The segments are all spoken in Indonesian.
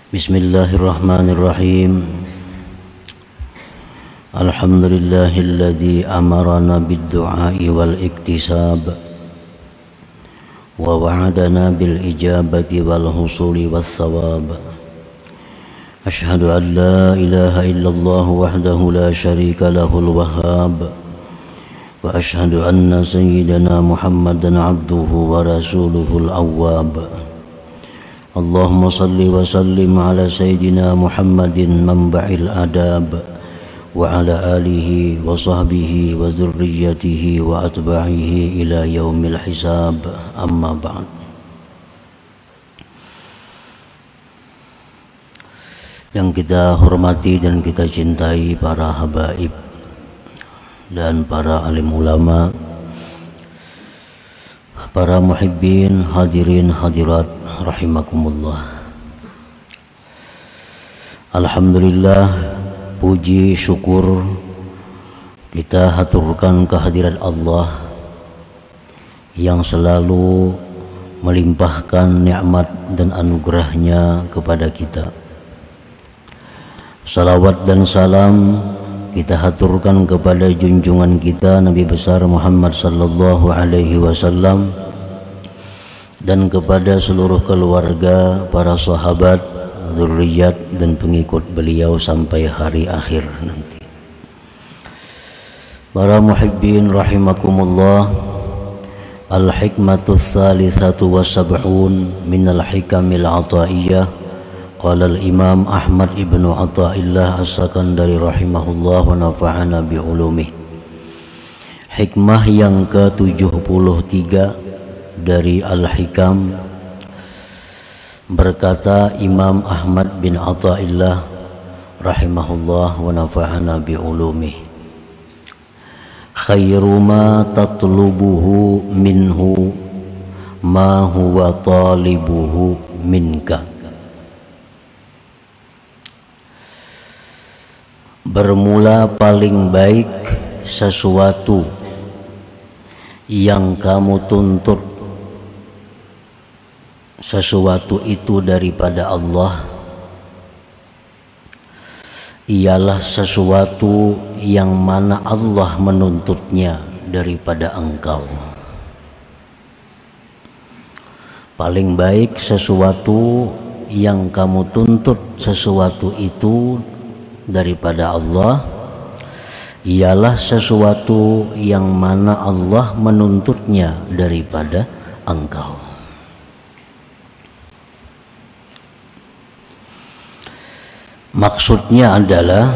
Bismillahirrahmanirrahim. Alhamdulillahilladzi amarana bid-du'a'i wal iktisab wa wa'adana bil ijabati wal husuli was thawab. Ashhadu an la ilaha illallah wahdahu la syarika lahul wahhab wa ashhadu anna sayyidana Muhammadan abduhu wa rasuluhul awwab. Allahumma salli wa sallim ala sayyidina Muhammadin manba'il adab wa ala alihi wa sahbihi wa zurriyatihi wa atba'ihi ila yaumil hisab, amma ba'd. Yang kita hormati dan kita cintai para habaib dan para alim ulama, para muhibbin, hadirin hadirat rahimakumullah. Alhamdulillah, puji syukur kita haturkan kehadirat Allah yang selalu melimpahkan nikmat dan anugerahnya kepada kita. Salawat dan salam kita haturkan kepada junjungan kita Nabi besar Muhammad sallallahu alaihi wasallam dan kepada seluruh keluarga, para sahabat, zurriyat dan pengikut beliau sampai hari akhir nanti. Para muhibbin rahimakumullah, al-hikmatu tsalitsatu was-sab'un minal hikamil ataiyah. Qala al-Imam Ahmad ibnu Athaillah As-Sakandari rahimahullah wa nafa'ana bi ulumih. Hikmah yang ke-73 dari Al-Hikam, berkata Imam Ahmad bin Athaillah rahimahullah wa nafa'ana bi ulumih, khairu ma tatlubuhu minhu ma huwa talibuhu minka. Bermula paling baik sesuatu yang kamu tuntut sesuatu itu daripada Allah ialah sesuatu yang mana Allah menuntutnya daripada engkau. Paling baik sesuatu yang kamu tuntut sesuatu itu daripada Allah ialah sesuatu yang mana Allah menuntutnya daripada engkau. Maksudnya adalah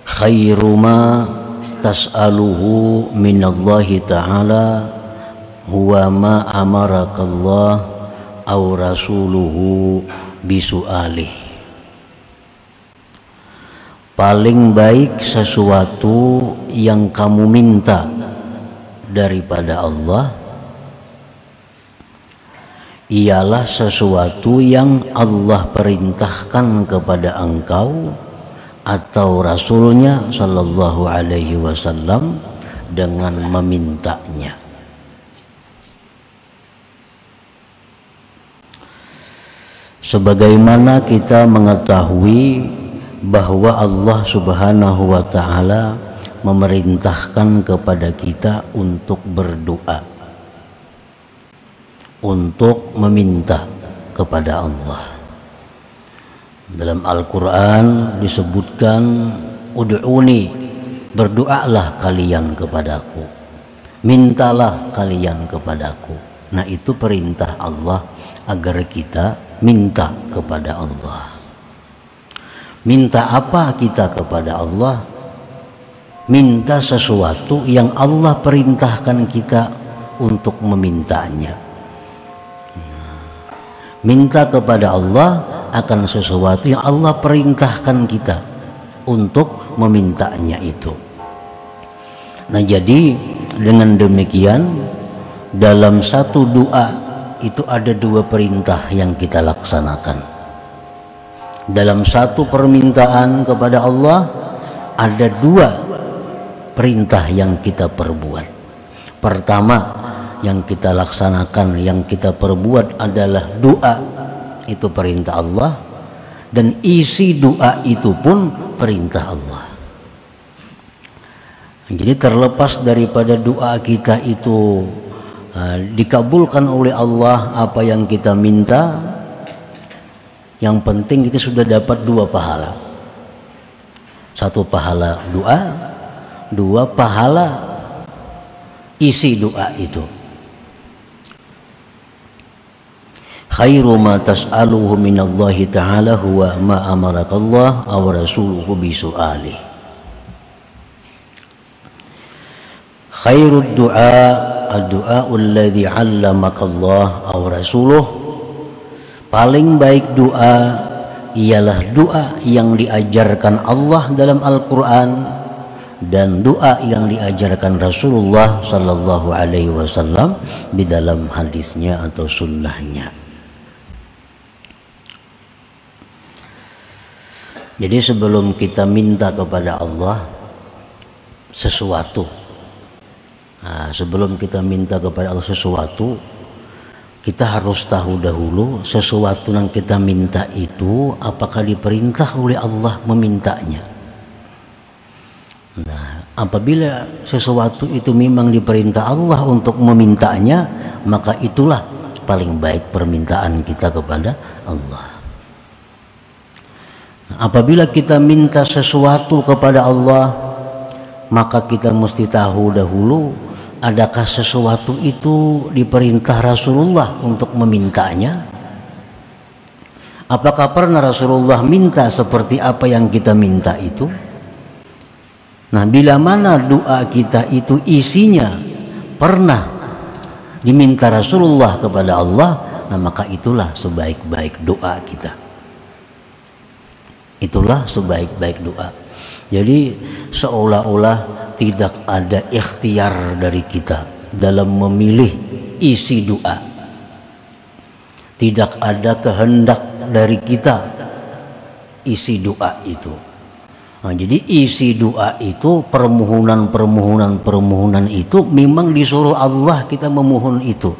khairu ma tas'aluhu minallahi ta'ala huwa ma amarakallah aw rasuluhu bisu'alih. Paling baik sesuatu yang kamu minta daripada Allah ialah sesuatu yang Allah perintahkan kepada engkau atau Rasulnya sallallahu alaihi wasallam dengan memintanya. Sebagaimana kita mengetahui bahwa Allah subhanahu wa ta'ala memerintahkan kepada kita untuk berdoa, untuk meminta kepada Allah. Dalam Al-Quran disebutkan, ud'uni, berdoalah kalian kepadaku, mintalah kalian kepadaku. Nah, itu perintah Allah agar kita minta kepada Allah. Minta apa kita kepada Allah? Minta sesuatu yang Allah perintahkan kita untuk memintanya. Minta kepada Allah akan sesuatu yang Allah perintahkan kita untuk memintanya itu. Nah, jadi dengan demikian dalam satu doa itu ada dua perintah yang kita laksanakan. Dalam satu permintaan kepada Allah ada dua perintah yang kita perbuat. Pertama yang kita laksanakan, yang kita perbuat adalah doa, itu perintah Allah. dan isi doa itu pun perintah Allah. Jadi terlepas daripada doa kita itu dikabulkan oleh Allah apa yang kita minta, yang penting kita sudah dapat 2 pahala. 1 pahala doa, 2 pahala isi doa itu. Khairu ma tas'aluhu minallahi ta'ala huwa ma amarakallah aw rasuluhu bisu'alih. Khairud du'a ad-du'a alladhi 'allamakallah aw rasuluh. Paling baik doa ialah doa yang diajarkan Allah dalam Al-Quran dan doa yang diajarkan Rasulullah sallallahu alaihi wasallam di dalam hadisnya atau sunnahnya. Jadi sebelum kita minta kepada Allah sesuatu, sebelum kita minta kepada Allah sesuatu, kita harus tahu dahulu sesuatu yang kita minta itu apakah diperintah oleh Allah memintanya. Nah, apabila sesuatu itu memang diperintah Allah untuk memintanya, maka itulah paling baik permintaan kita kepada Allah. Nah, apabila kita minta sesuatu kepada Allah, maka kita mesti tahu dahulu adakah sesuatu itu diperintah Rasulullah untuk memintanya? Apakah pernah Rasulullah minta seperti apa yang kita minta itu? Nah, bila mana doa kita itu isinya pernah diminta Rasulullah kepada Allah, nah maka itulah sebaik-baik doa kita. Itulah sebaik-baik doa. Jadi seolah-olah tidak ada ikhtiar dari kita dalam memilih isi doa. Tidak ada kehendak dari kita isi doa itu. Nah, jadi isi doa itu permohonan itu memang disuruh Allah kita memohon itu.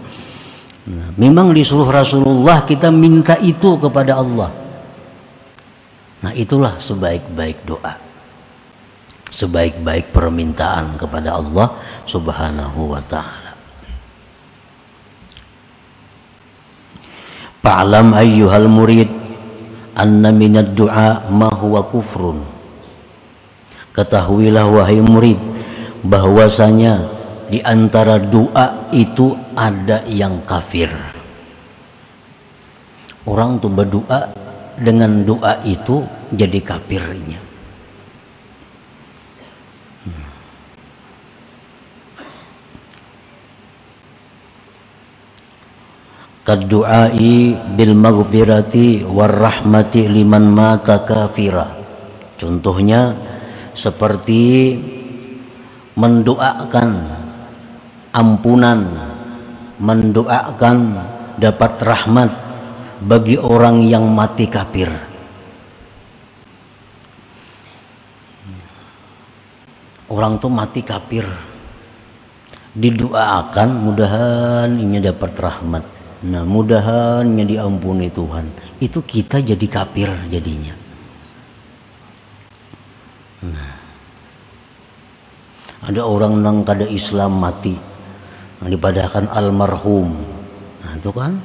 Nah, memang disuruh Rasulullah kita minta itu kepada Allah. Nah, itulah sebaik-baik doa, sebaik-baik permintaan kepada Allah Subhanahu wa ta'ala. Fa'lam ayyuhal murid anna minad du'a ma huwa kufrun. Ketahuilah wahai murid bahwasanya di antara doa itu ada yang kafir. Orang tuh berdoa dengan doa itu jadi kafirnya. Kaddu'ai bil maghfirati war rahmati liman mata kafira. Contohnya seperti mendoakan ampunan, mendoakan dapat rahmat bagi orang yang mati kafir. Orang tuh mati kafir, didoakan mudahan ini dapat rahmat. Nah, mudahannya diampuni Tuhan. Itu kita jadi kafir jadinya. Nah, ada orang nang kada Islam mati, nah, dipadahkan almarhum. Nah, itu kan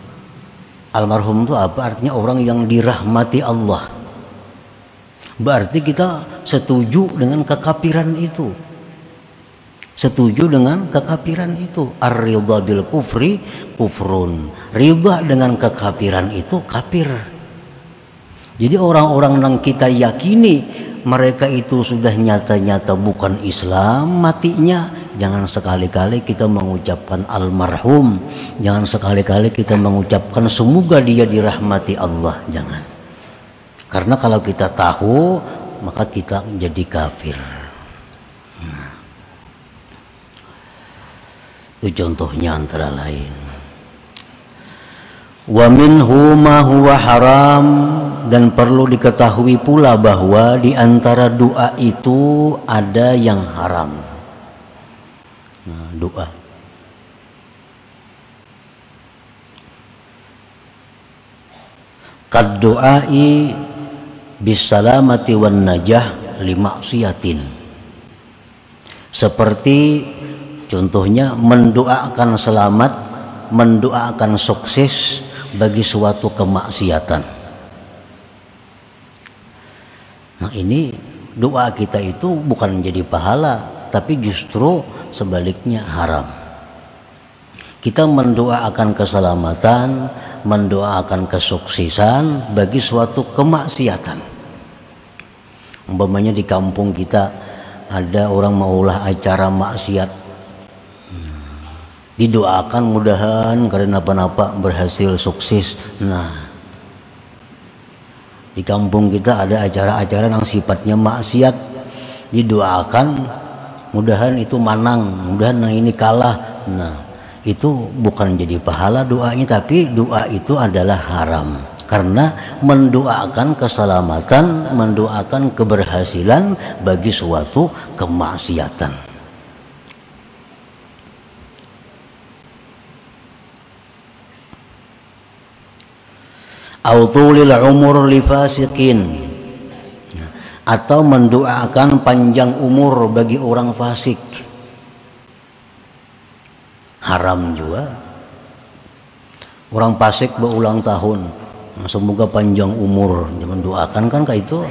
almarhum itu apa artinya? Orang yang dirahmati Allah. Berarti kita setuju dengan kekafiran itu. Setuju dengan kekafiran itu. Ar-ridha bil kufri kufrun. Ridha dengan kekafiran itu kafir. Jadi orang-orang yang kita yakini mereka itu sudah nyata-nyata bukan Islam matinya, jangan sekali-kali kita mengucapkan almarhum, jangan sekali-kali kita mengucapkan semoga dia dirahmati Allah, jangan. Karena kalau kita tahu maka kita jadi kafir. Nah, itu contohnya antara lain. Wa minhu ma huwa haram, dan perlu diketahui pula bahwa di antara doa itu ada yang haram. Nah, doa kad doai bisalamati wan najah limaksiatin. Seperti contohnya mendoakan selamat, mendoakan sukses bagi suatu kemaksiatan. Nah, ini doa kita itu bukan menjadi pahala, tapi justru sebaliknya haram. Kita mendoakan keselamatan, mendoakan kesuksesan bagi suatu kemaksiatan. Umpamanya di kampung kita ada orang maulah acara maksiat, didoakan mudahan karena apa-apa berhasil sukses. Nah, di kampung kita ada acara-acara yang sifatnya maksiat, didoakan mudahan itu manang, mudahan yang ini kalah. Nah, itu bukan jadi pahala doanya, tapi doa itu adalah haram karena mendoakan keselamatan, mendoakan keberhasilan bagi suatu kemaksiatan. Autulil umur li fasikin, atau mendoakan panjang umur bagi orang fasik, haram juga. Orang fasik berulang tahun, semoga panjang umur, mendoakan kan kayak itu.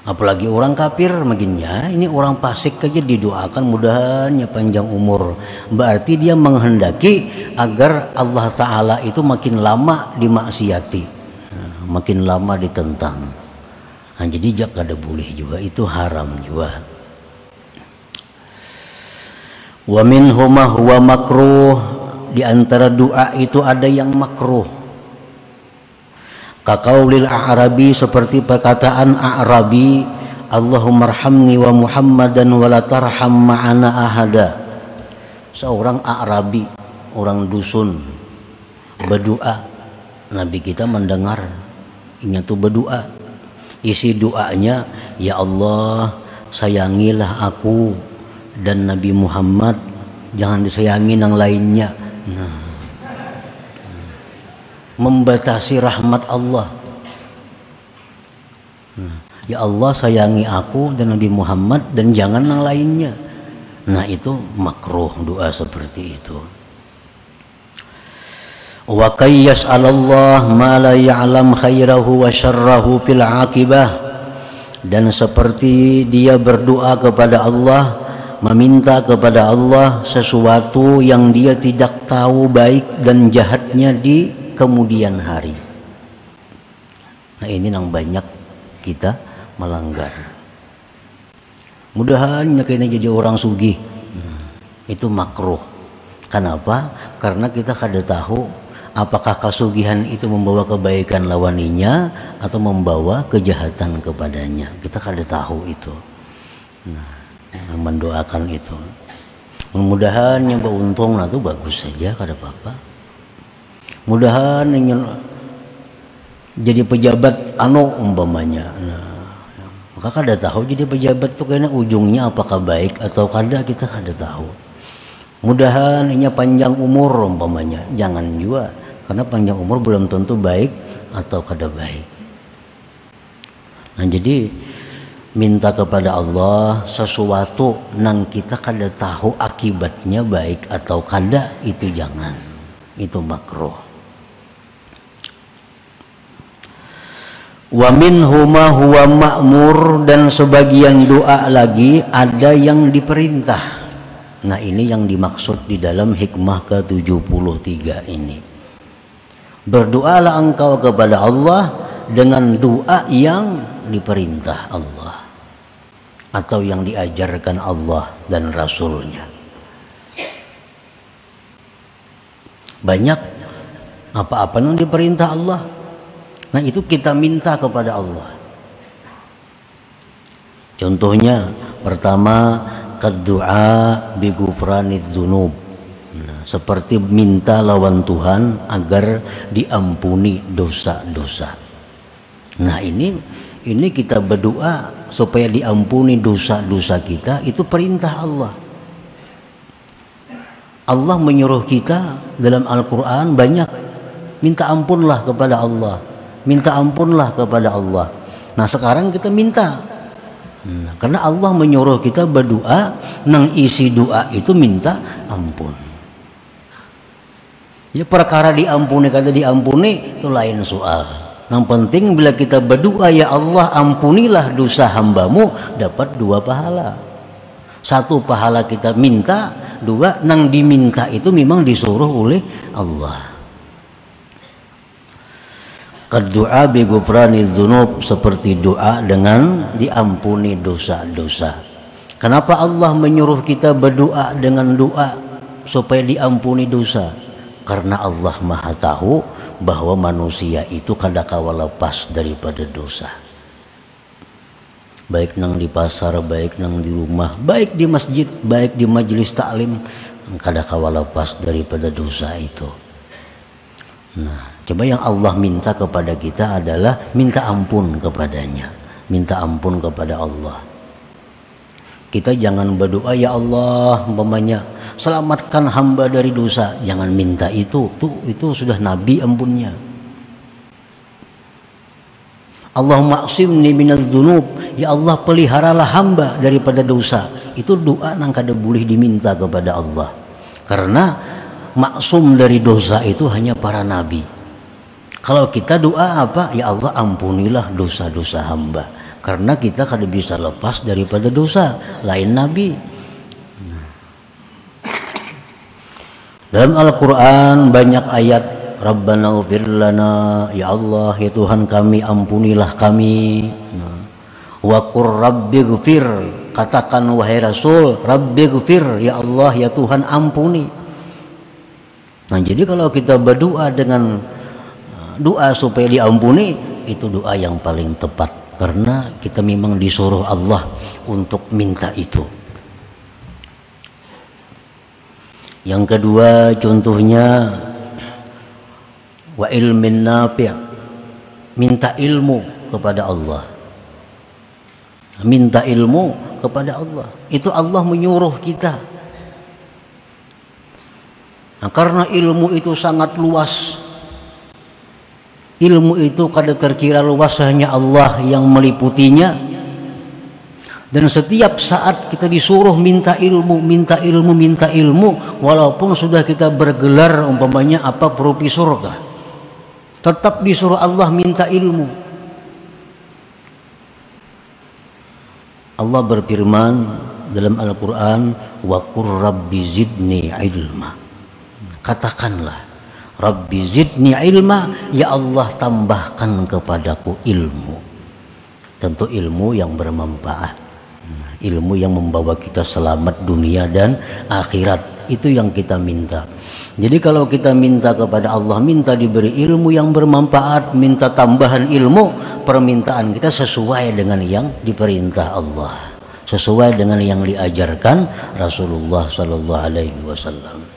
Apalagi orang kafir makinnya, ini orang fasik aja didoakan mudahannya panjang umur. Berarti dia menghendaki agar Allah Ta'ala itu makin lama dimaksiati, makin lama ditentang. Nah, jadi jak ada boleh juga, itu haram juga. Wa minhuma huwa makruh, di antara doa itu ada yang makruh. Kaqaulil a'rabi, seperti perkataan a'rabi, Allahumma arhamni wa Muhammadan wa la tarham ma'ana ahada. Seorang a'rabi, orang dusun, berdoa. Nabi kita mendengar, ini tuh berdoa. Isi doanya, ya Allah, sayangilah aku dan Nabi Muhammad, jangan disayangi yang lainnya. Nah, membatasi rahmat Allah. Ya Allah, sayangi aku dan Nabi Muhammad dan jangan yang lainnya. Nah, itu makruh doa seperti itu. Wa qayyas 'alallah ma la ya'lam khairahu wa syarrahu fil 'aqibah, dan seperti dia berdoa kepada Allah, meminta kepada Allah sesuatu yang dia tidak tahu baik dan jahatnya di kemudian hari. Nah, ini yang banyak kita melanggar. Mudahan kayaknya jadi orang sugih. Itu makruh. Kenapa? Karena kita kada tahu apakah kesugihan itu membawa kebaikan lawaninya atau membawa kejahatan kepadanya. Kita kada tahu itu. Nah, mendoakan itu. Mudah-mudahan yang beruntung, nah itu bagus saja, kada apa-apa. Mudahan jadi pejabat umpamanya. Nah, maka kada tahu jadi pejabat itu karena ujungnya apakah baik atau kada, kita kada tahu. Mudahan ini panjang umur umpamanya, jangan juga, karena panjang umur belum tentu baik atau kada baik. Nah, jadi minta kepada Allah sesuatu nang kita kada tahu akibatnya baik atau kada, itu jangan, itu makruh. Wa minhuma huwa ma'mur, dan sebagian doa lagi ada yang diperintah. Nah, ini yang dimaksud di dalam hikmah ke-73 ini. Berdoalah engkau kepada Allah dengan doa yang diperintah Allah atau yang diajarkan Allah dan Rasulnya. Banyak apa-apa yang diperintah Allah. Nah, itu kita minta kepada Allah. Contohnya pertama, kaddu'a bi ghufraniz dzunub. Nah, seperti minta lawan Tuhan agar diampuni dosa-dosa. Nah, ini kita berdoa supaya diampuni dosa-dosa kita, itu perintah Allah. Allah menyuruh kita dalam Al-Quran banyak, minta ampunlah kepada Allah. minta ampunlah kepada Allah. Nah sekarang kita minta, karena Allah menyuruh kita berdoa, nang isi doa itu minta ampun. Ya perkara diampuni kata diampuni itu lain soal. Yang penting bila kita berdoa, ya Allah ampunilah dosa hambamu, dapat 2 pahala. 1 pahala kita minta, 2 nang diminta itu memang disuruh oleh Allah. Doa bi ghufraniz dzunub, seperti doa dengan diampuni dosa-dosa. Kenapa Allah menyuruh kita berdoa dengan doa supaya diampuni dosa? Karena Allah Maha tahu bahwa manusia itu kadangkala lepas daripada dosa. Baik nang di pasar, baik nang di rumah, baik di masjid, baik di majelis taklim, kadangkala lepas daripada dosa itu. Nah, coba yang Allah minta kepada kita adalah minta ampun kepadanya, minta ampun kepada Allah. Kita jangan berdoa ya Allah umpamanya selamatkan hamba dari dosa, jangan minta itu sudah Nabi ampunnya. Allahumma aqsimni minadz dzunub, ya Allah peliharalah hamba daripada dosa. Itu doa nang kada boleh diminta kepada Allah. Karena maksum dari dosa itu hanya para nabi. Kalau kita doa apa? Ya Allah ampunilah dosa-dosa hamba. Karena kita kada bisa lepas daripada dosa, lain nabi. Dalam Al-Quran banyak ayat Rabbana ighfir lana, ya Allah ya Tuhan kami ampunilah kami. Wa qur rabbighfir, katakan wahai Rasul rabbighfir, ya Allah ya Tuhan ampuni. Nah jadi kalau kita berdoa dengan doa supaya diampuni, itu doa yang paling tepat, karena kita memang disuruh Allah untuk minta itu. Yang kedua contohnya wa ilmin nafi', minta ilmu kepada Allah. Minta ilmu kepada Allah, itu Allah menyuruh kita. Nah, karena ilmu itu sangat luas, ilmu itu kada terkira luas, hanya Allah yang meliputinya. Dan setiap saat kita disuruh minta ilmu, minta ilmu, minta ilmu, walaupun sudah kita bergelar umpamanya apa profesor kah, tetap disuruh Allah minta ilmu. Allah berfirman dalam Al-Quran, wa qur rabbi zidni ilma, katakanlah Rabbi zidni ilma, ya Allah tambahkan kepadaku ilmu. Tentu ilmu yang bermanfaat, ilmu yang membawa kita selamat dunia dan akhirat, itu yang kita minta. Jadi kalau kita minta kepada Allah, minta diberi ilmu yang bermanfaat, minta tambahan ilmu, permintaan kita sesuai dengan yang diperintah Allah, sesuai dengan yang diajarkan Rasulullah Sallallahu Alaihi Wasallam.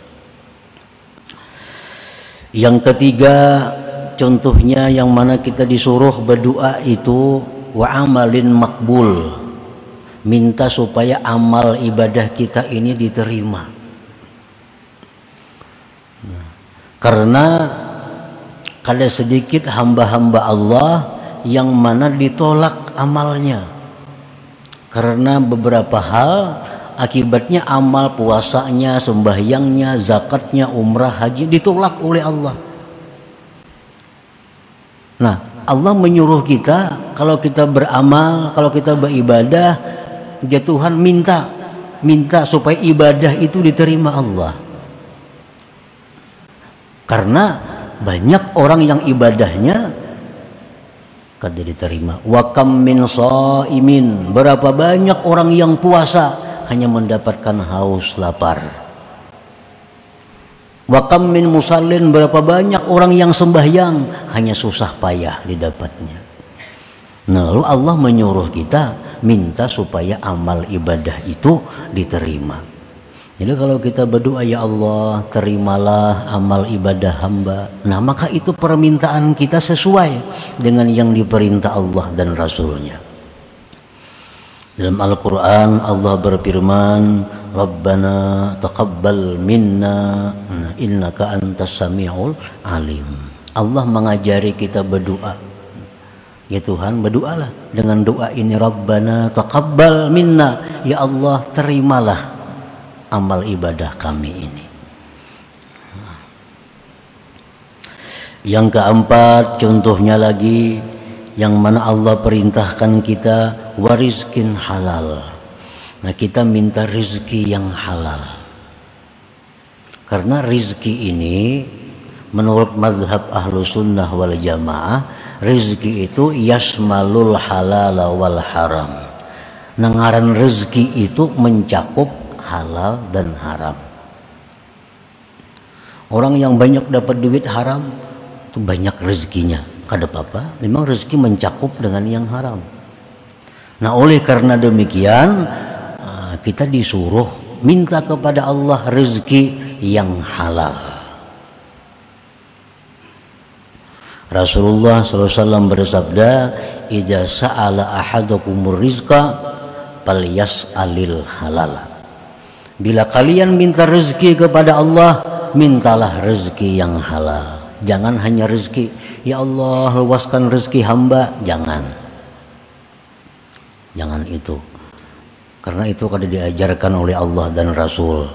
Yang ketiga contohnya yang mana kita disuruh berdoa itu wa amalin makbul, minta supaya amal ibadah kita ini diterima. Karena ada sedikit hamba-hamba Allah yang mana ditolak amalnya karena beberapa hal. Akibatnya amal puasanya, sembahyangnya, zakatnya, umrah, haji ditolak oleh Allah. Nah, Allah menyuruh kita kalau kita beramal, kalau kita beribadah, ya Tuhan minta supaya ibadah itu diterima Allah. Karena banyak orang yang ibadahnya kada diterima. Wa kam min shaimin, berapa banyak orang yang puasa hanya mendapatkan haus lapar. Wa kam min musallin, berapa banyak orang yang sembahyang hanya susah payah didapatnya. Nah, lalu Allah menyuruh kita minta supaya amal ibadah itu diterima. Jadi kalau kita berdoa ya Allah terimalah amal ibadah hamba, nah maka itu permintaan kita sesuai dengan yang diperintah Allah dan Rasulnya. Dalam Al-Quran Allah berfirman, Rabbana taqabbal minna innaka antas sami'ul alim. Allah mengajari kita berdoa Ya Tuhan, berdoalah dengan doa ini, Rabbana taqabbal minna, ya Allah terimalah amal ibadah kami ini. Yang keempat, contohnya lagi yang mana Allah perintahkan kita warizkin halal. Nah, kita minta rezeki yang halal. Karena rezeki ini menurut mazhab ahlu sunnah wal jamaah, rezeki itu yasmalul halal wal haram. Ngaran rezeki itu mencakup halal dan haram. Orang yang banyak dapat duit haram itu banyak rezekinya. Kada apa-apa, memang rezeki mencakup dengan yang haram. Nah, oleh karena demikian kita disuruh minta kepada Allah rezeki yang halal. Rasulullah SAW bersabda, "Idza sa'ala ahadukumur rizqa falyas'alil halal." Bila kalian minta rezeki kepada Allah, mintalah rezeki yang halal. Jangan hanya rezeki, ya Allah luaskan rezeki hamba, jangan itu. Karena itu kada diajarkan oleh Allah dan Rasul.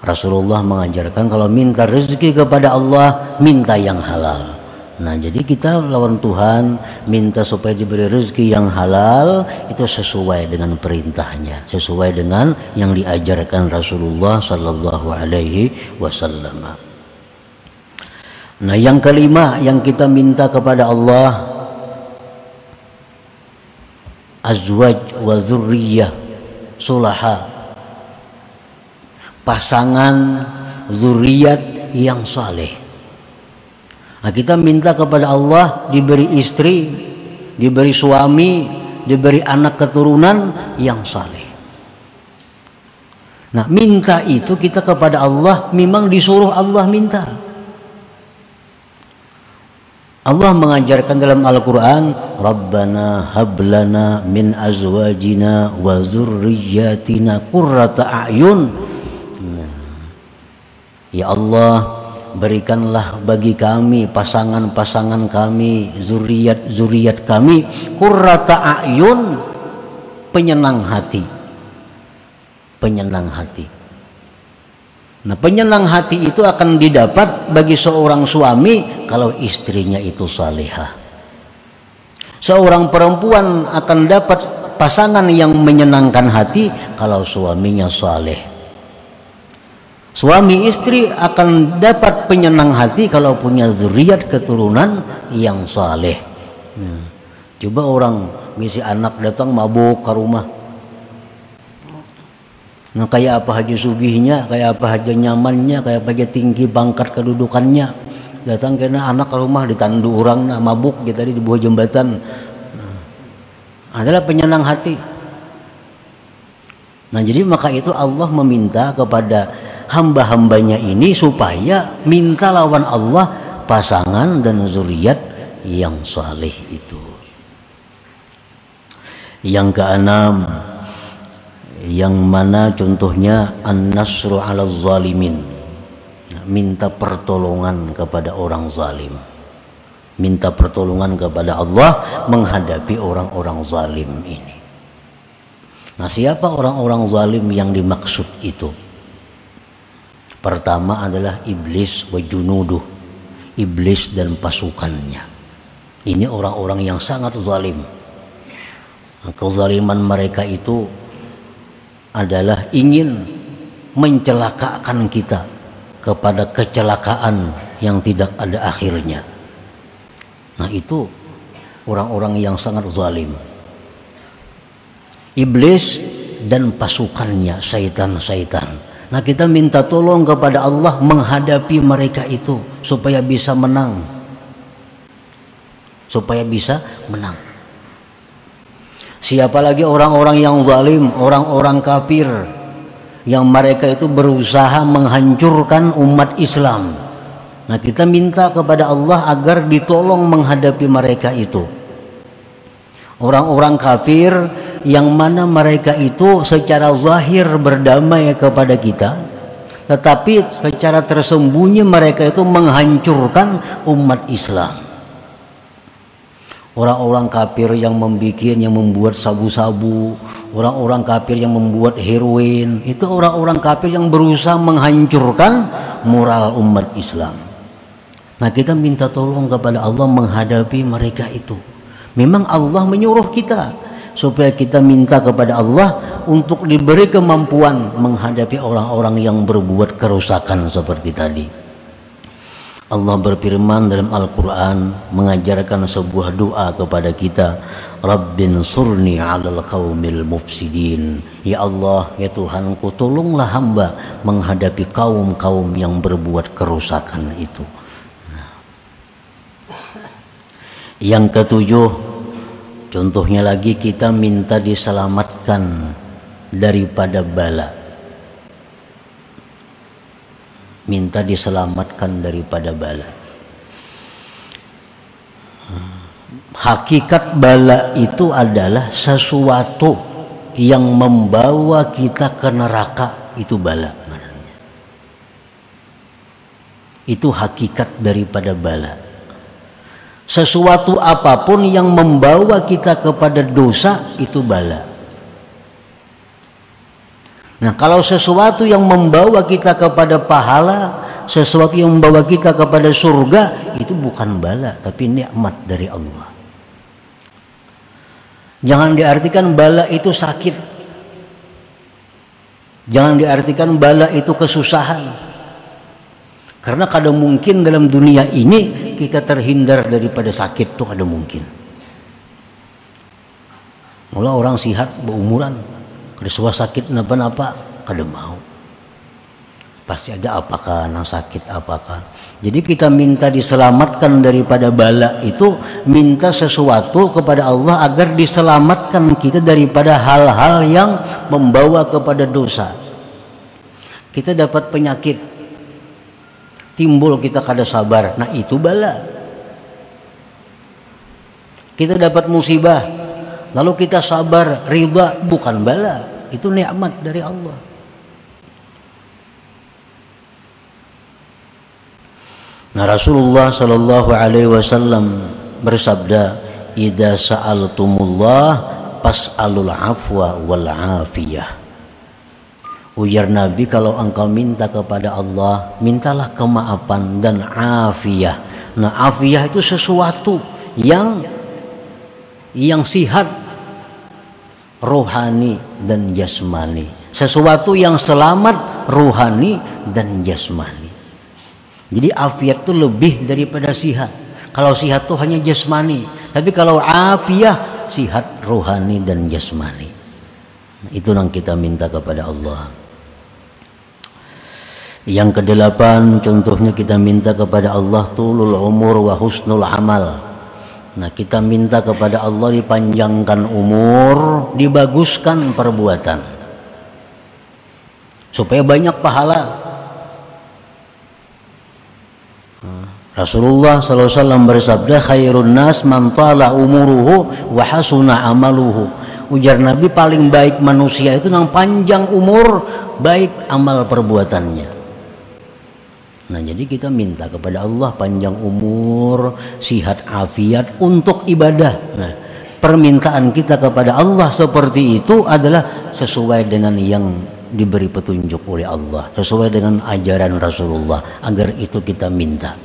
Rasulullah mengajarkan kalau minta rezeki kepada Allah, minta yang halal. Nah, jadi kita lawan Tuhan minta supaya diberi rezeki yang halal, itu sesuai dengan perintahnya, sesuai dengan yang diajarkan Rasulullah sallallahu alaihi wasallam. Nah, yang kelima yang kita minta kepada Allah, azwaj wa dzurriyyah sulaha, pasangan zuriat yang saleh. Nah, kita minta kepada Allah diberi istri, diberi suami, diberi anak keturunan yang saleh. Nah, minta itu kita kepada Allah memang disuruh Allah minta. Allah mengajarkan dalam Al-Quran, Rabbana hablana min azwajina wa zurriyatina qurrata a'yun. Ya Allah, berikanlah bagi kami pasangan-pasangan kami, zuriat kami, qurrata a'yun, penyenang hati. Penyenang hati. Nah, penyenang hati itu akan didapat bagi seorang suami kalau istrinya itu salihah. Seorang perempuan akan dapat pasangan yang menyenangkan hati kalau suaminya saleh. Suami istri akan dapat penyenang hati kalau punya zuriat keturunan yang saleh. Coba orang misi anak datang mabuk ke rumah. Nah, kayak apa haji sugihnya, kayak apa haji nyamannya, kayak apa haji tinggi bangkat kedudukannya. Datang kena anak ke rumah ditandu orang mabuk gitu tadi di bawah jembatan. Adalah penyenang hati. Nah, jadi maka itu Allah meminta kepada hamba-hambanya ini supaya minta lawan Allah pasangan dan zuriat yang saleh itu. Yang keenam, yang mana contohnya an-nasru 'ala zalimin, minta pertolongan kepada orang zalim, minta pertolongan kepada Allah menghadapi orang-orang zalim ini. Nah, siapa orang-orang zalim yang dimaksud itu? Pertama adalah iblis wa junuduh, iblis dan pasukannya. Ini orang-orang yang sangat zalim. Kezaliman mereka itu adalah ingin mencelakakan kita kepada kecelakaan yang tidak ada akhirnya. Nah, itu orang-orang yang sangat zalim. Iblis dan pasukannya, syaitan-syaitan. Nah, kita minta tolong kepada Allah menghadapi mereka itu supaya bisa menang. Supaya bisa menang. Siapa lagi orang-orang yang zalim, orang-orang kafir yang mereka itu berusaha menghancurkan umat Islam. Nah, kita minta kepada Allah agar ditolong menghadapi mereka itu. Orang-orang kafir yang mana mereka itu secara zahir berdamai kepada kita, tetapi secara tersembunyi mereka itu menghancurkan umat Islam. orang-orang kafir yang membuat sabu-sabu, orang-orang kafir yang membuat heroin, itu orang-orang kafir yang berusaha menghancurkan moral umat Islam. Nah, kita minta tolong kepada Allah menghadapi mereka itu. Memang Allah menyuruh kita supaya kita minta kepada Allah untuk diberi kemampuan menghadapi orang-orang yang berbuat kerusakan seperti tadi. Allah berfirman dalam Al-Quran, mengajarkan sebuah doa kepada kita, Rabbin surni 'alal qaumil mufsidin. Ya Allah, ya Tuhanku, tolonglah hamba menghadapi kaum-kaum yang berbuat kerusakan itu. Yang ketujuh, contohnya lagi, kita minta diselamatkan daripada bala. Minta diselamatkan daripada bala. Hakikat bala itu adalah sesuatu yang membawa kita ke neraka, itu bala. Itu hakikat daripada bala. Sesuatu apapun yang membawa kita kepada dosa, itu bala. Nah, kalau sesuatu yang membawa kita kepada pahala, sesuatu yang membawa kita kepada surga, itu bukan bala, tapi nikmat dari Allah. Jangan diartikan bala itu sakit. Jangan diartikan bala itu kesusahan. Karena kadang mungkin dalam dunia ini kita terhindar daripada sakit, tuh ada mungkin. Mula orang sihat berumuran, kada suah sakit napa-napa, kada mau. Pasti ada apakah nang sakit apakah. Jadi kita minta diselamatkan daripada bala itu, minta sesuatu kepada Allah agar diselamatkan kita daripada hal-hal yang membawa kepada dosa. Kita dapat penyakit, timbul kita kada sabar, nah itu bala. Kita dapat musibah, lalu kita sabar, ridha, bukan bala, itu nikmat dari Allah. Nah, Rasulullah Shallallahu Alaihi Wasallam bersabda, "Idza sa'altumullah fas'alul afwa wal afiyah." Ujar Nabi, kalau engkau minta kepada Allah, mintalah kemaafan dan afiyah. Nah, afiyah itu sesuatu yang sihat rohani dan jasmani, sesuatu yang selamat rohani dan jasmani. Jadi afiat itu lebih daripada sihat. Kalau sihat itu hanya jasmani, tapi kalau afiyah sihat rohani dan jasmani. Itu yang kita minta kepada Allah. Yang kedelapan, contohnya kita minta kepada Allah tulul umur wa husnul amal. Nah, kita minta kepada Allah dipanjangkan umur, dibaguskan perbuatan, supaya banyak pahala. Rasulullah SAW bersabda, khairun nas man tala umuruhu wa hasuna amaluhu. Ujar Nabi, paling baik manusia itu yang panjang umur, baik amal perbuatannya. Nah, jadi kita minta kepada Allah panjang umur, sihat afiat untuk ibadah. Nah, permintaan kita kepada Allah seperti itu adalah sesuai dengan yang diberi petunjuk oleh Allah, sesuai dengan ajaran Rasulullah, agar itu kita minta.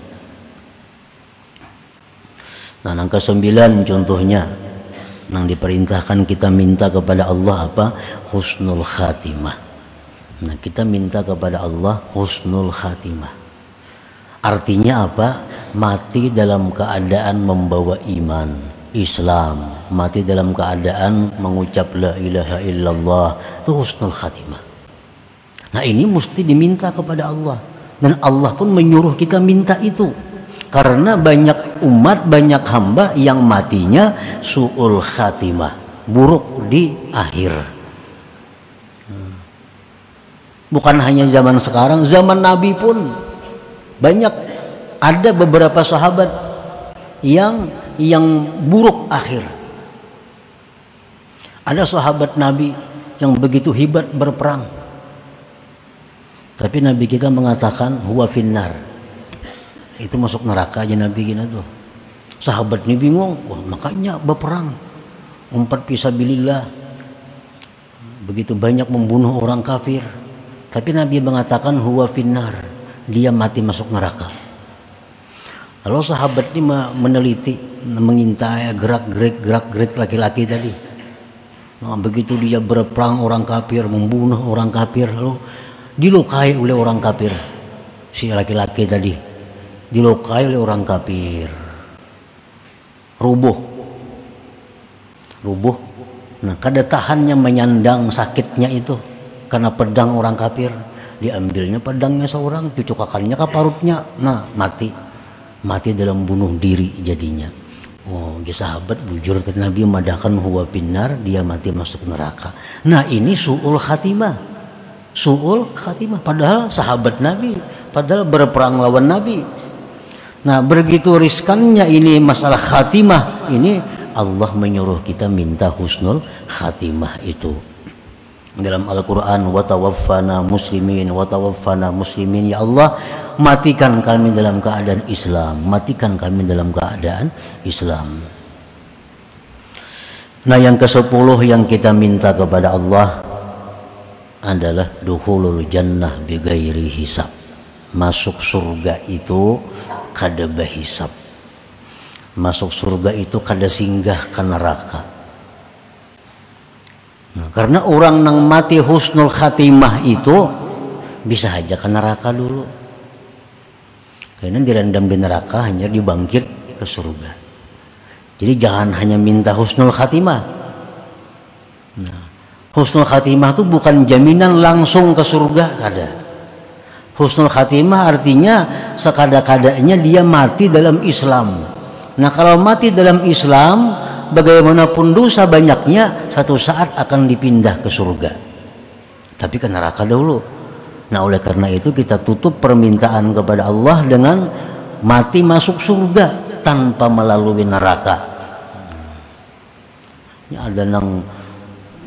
Nah, yang ke-9 contohnya, yang diperintahkan kita minta kepada Allah apa? Husnul khatimah. Nah, kita minta kepada Allah husnul khatimah. Artinya apa? Mati dalam keadaan membawa iman Islam, mati dalam keadaan mengucap la ilaha illallah, itu husnul khatimah. Nah, ini mesti diminta kepada Allah, dan Allah pun menyuruh kita minta itu. Karena banyak umat, banyak hamba yang matinya su'ul khatimah, buruk di akhir. Bukan hanya zaman sekarang, zaman Nabi pun banyak, ada beberapa sahabat yang buruk akhir. Ada sahabat Nabi yang begitu hebat berperang, tapi Nabi kita mengatakan huwa finnar, itu masuk neraka aja Nabi kita tuh. Sahabat ini bingung, wah makanya berperang, umpat fisabilillah, begitu banyak membunuh orang kafir. Tapi Nabi mengatakan huwa finnar, dia mati masuk neraka. Lalu sahabat ini meneliti, mengintai gerak-gerik laki-laki tadi. Nah, begitu dia berperang orang kafir, membunuh orang kafir, lalu dilukai oleh orang kafir. Si laki-laki tadi dilukai oleh orang kafir, rubuh. Nah, kada tahannya menyandang sakitnya itu karena pedang orang kafir. Diambilnya pedangnya seorang, dicukakannya ke parutnya. Nah, mati dalam bunuh diri jadinya. Oh, dia sahabat bujur ke Nabi madahkan huwa finnar, dia mati masuk neraka. Nah, ini su'ul khatimah. Padahal sahabat Nabi, padahal berperang lawan Nabi. Nah, begitu riskannya ini masalah khatimah ini, Allah menyuruh kita minta husnul khatimah itu. Dalam Al-Quran, wa tawaffana muslimin, ya Allah, matikan kami dalam keadaan Islam. Nah, yang ke-10 yang kita minta kepada Allah adalah dukhulul jannah bighairi hisab. Masuk surga itu kada bahisab. Masuk surga itu kada singgah ke neraka. Nah, karena orang nang mati husnul khatimah itu bisa aja ke neraka dulu. Karena direndam di neraka hanya dibangkit ke surga. Jadi jangan hanya minta husnul khatimah. Nah, husnul khatimah itu bukan jaminan langsung ke surga, ada. Husnul khatimah artinya sekada-kadanya dia mati dalam Islam. Nah, kalau mati dalam Islam, bagaimanapun dosa banyaknya, satu saat akan dipindah ke surga. Tapi ke neraka dahulu. Nah, oleh karena itu kita tutup permintaan kepada Allah dengan mati masuk surga tanpa melalui neraka. Ini ada nang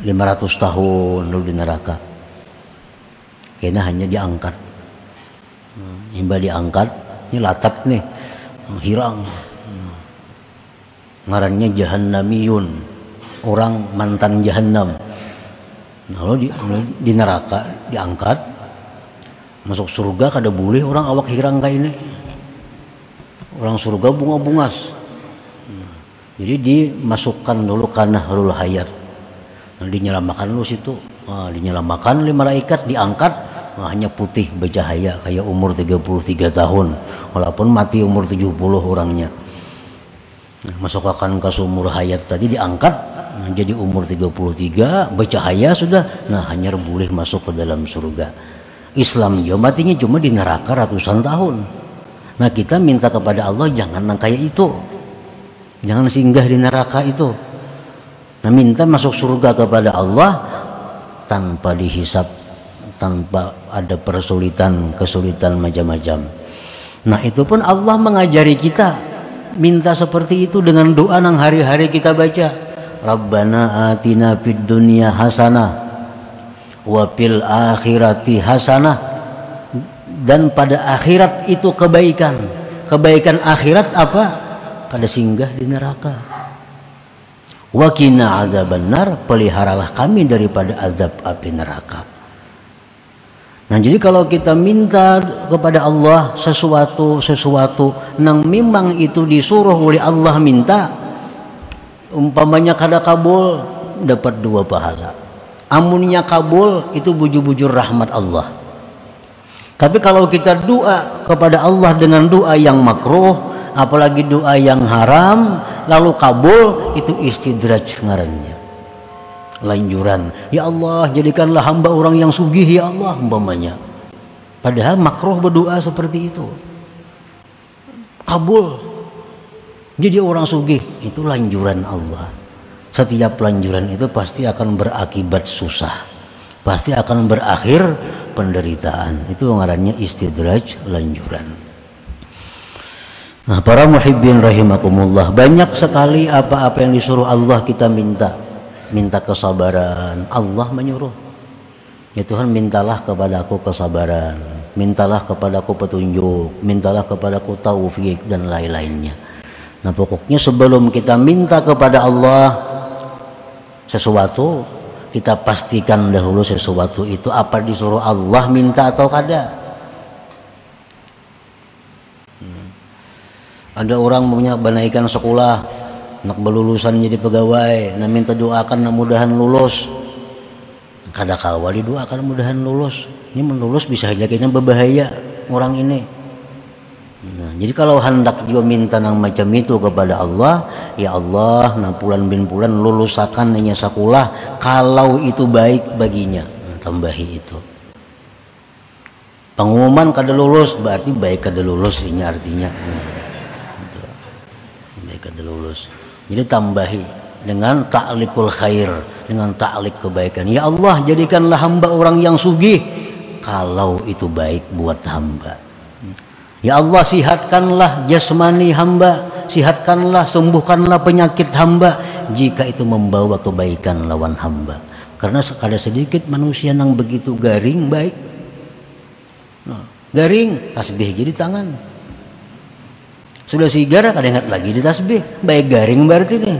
500 tahun dulu di neraka. Kayaknya hanya diangkat. Hingga diangkat, ini latat nih, hirang. Ngarannya jahannamiyun, orang mantan jahannam. Lalu di neraka diangkat, masuk surga kada boleh orang awak hirang kayak ini. Orang surga bunga-bungas. Jadi dimasukkan dulu ke nahrul hayat. Nah, dinyelamakan dulu situ. Nah, dinyelamakan oleh malaikat, diangkat. Nah, hanya putih bercahaya kayak umur 33 tahun. Walaupun mati umur 70 orangnya. Nah, masukkan ke sumur hayat tadi diangkat. Nah, jadi umur 33 bercahaya sudah. Nah, hanya boleh masuk ke dalam surga. Islam dia matinya cuma di neraka ratusan tahun. Nah, kita minta kepada Allah jangan nang kayak itu, jangan singgah di neraka itu. Nah, minta masuk surga kepada Allah tanpa dihisap, tanpa ada kesulitan macam-macam. Nah, itu pun Allah mengajari kita minta seperti itu dengan doa yang hari-hari kita baca. Rabbana atina fid dunya hasanah wa fil akhirati hasanah. Dan pada akhirat itu kebaikan. Kebaikan akhirat apa? Kada singgah di neraka. Wa qina adzabannar, peliharalah kami daripada azab api neraka. Nah, jadi kalau kita minta kepada Allah sesuatu nang memang itu disuruh oleh Allah minta, umpamanya kada kabul, dapat 2 pahala. Amunnya kabul itu bujur-bujur rahmat Allah. Tapi kalau kita doa kepada Allah dengan doa yang makruh, apalagi doa yang haram, lalu kabul, itu istidraj ngarannya, lanjuran. Ya Allah, jadikanlah hamba orang yang sugih ya Allah, umpamanya. Padahal makruh berdoa seperti itu. Kabul, jadi orang sugih, itu lanjuran Allah. Setiap lanjuran itu pasti akan berakibat susah, pasti akan berakhir penderitaan. Itu ngarannya istidraj, lanjuran. Nah, para muhibbin rahimakumullah, banyak sekali apa-apa yang disuruh Allah kita minta kesabaran. Allah menyuruh, ya Tuhan, mintalah kepadaku kesabaran, mintalah kepadaku petunjuk, mintalah kepadaku taufik dan lain-lainnya. Nah pokoknya sebelum kita minta kepada Allah sesuatu, kita pastikan dahulu sesuatu itu apa disuruh Allah minta atau kada. Ada orang punya banaikan sekolah, nak berlulusan jadi pegawai, nah minta doakan nak mudahan lulus. Kada kawal didoakan mudahan lulus. Ini melulus bisa aja kayaknya berbahaya orang ini. Nah, jadi kalau hendak juga minta yang macam itu kepada Allah, ya Allah, nah pulan bin pulan lulusakan hanya sekolah kalau itu baik baginya. Nah, tambahi itu. Pengumuman kada lulus berarti baik kada lulus ini artinya. Nah, gitu. Baik kada lulus. Jadi tambahi dengan ta'likul khair, dengan ta'lik kebaikan. Ya Allah, jadikanlah hamba orang yang sugih kalau itu baik buat hamba. Ya Allah, sihatkanlah jasmani hamba, sihatkanlah, sembuhkanlah penyakit hamba jika itu membawa kebaikan lawan hamba. Karena ada sedikit manusia yang begitu garing baik. Nah, garing, tasbih jadi tangan. Sudah sigar, kada ingat lagi di tasbih. Baik garing berarti nih.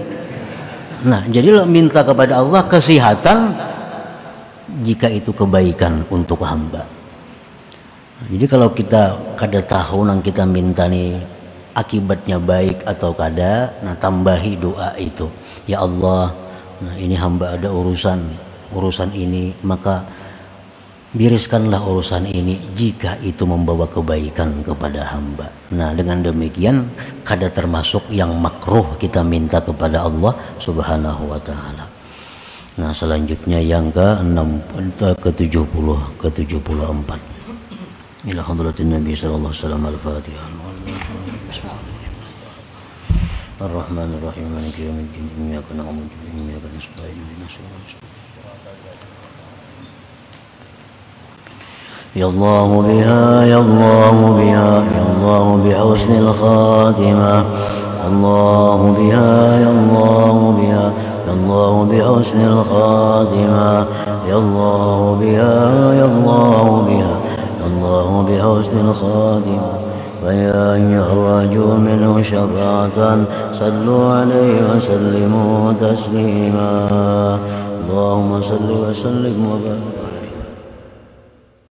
Nah, jadi minta kepada Allah kesehatan jika itu kebaikan untuk hamba. Jadi kalau kita kada tahu nang kita minta nih akibatnya baik atau kada, nah tambahi doa itu. Ya Allah, nah ini hamba ada urusan ini, maka biriskanlah urusan ini jika itu membawa kebaikan kepada hamba. Nah dengan demikian kada termasuk yang makruh kita minta kepada Allah Subhanahu wa taala. Nah selanjutnya yang ke-74. Ila hadratin Nabi sallallahu alaihi wasallam al-Fatihah. Ar-Rahmanir Rahim Maliki yaumiddin iyyaka na'budu wa iyyaka nasta'in ihdinas siratal mustaqim. Ya Allah biha ya Allah biha ya Allah bihusnil khatimah. Allah biha ya Allah biha ya Allah bihusnil khatimah. Ya Allah biha ya Allah biha الله بحسن الخاتمة ويا أيها الرجل منه شفاعة صلوا عليه وسلموا تسليما اللهم صل وسلم وبارك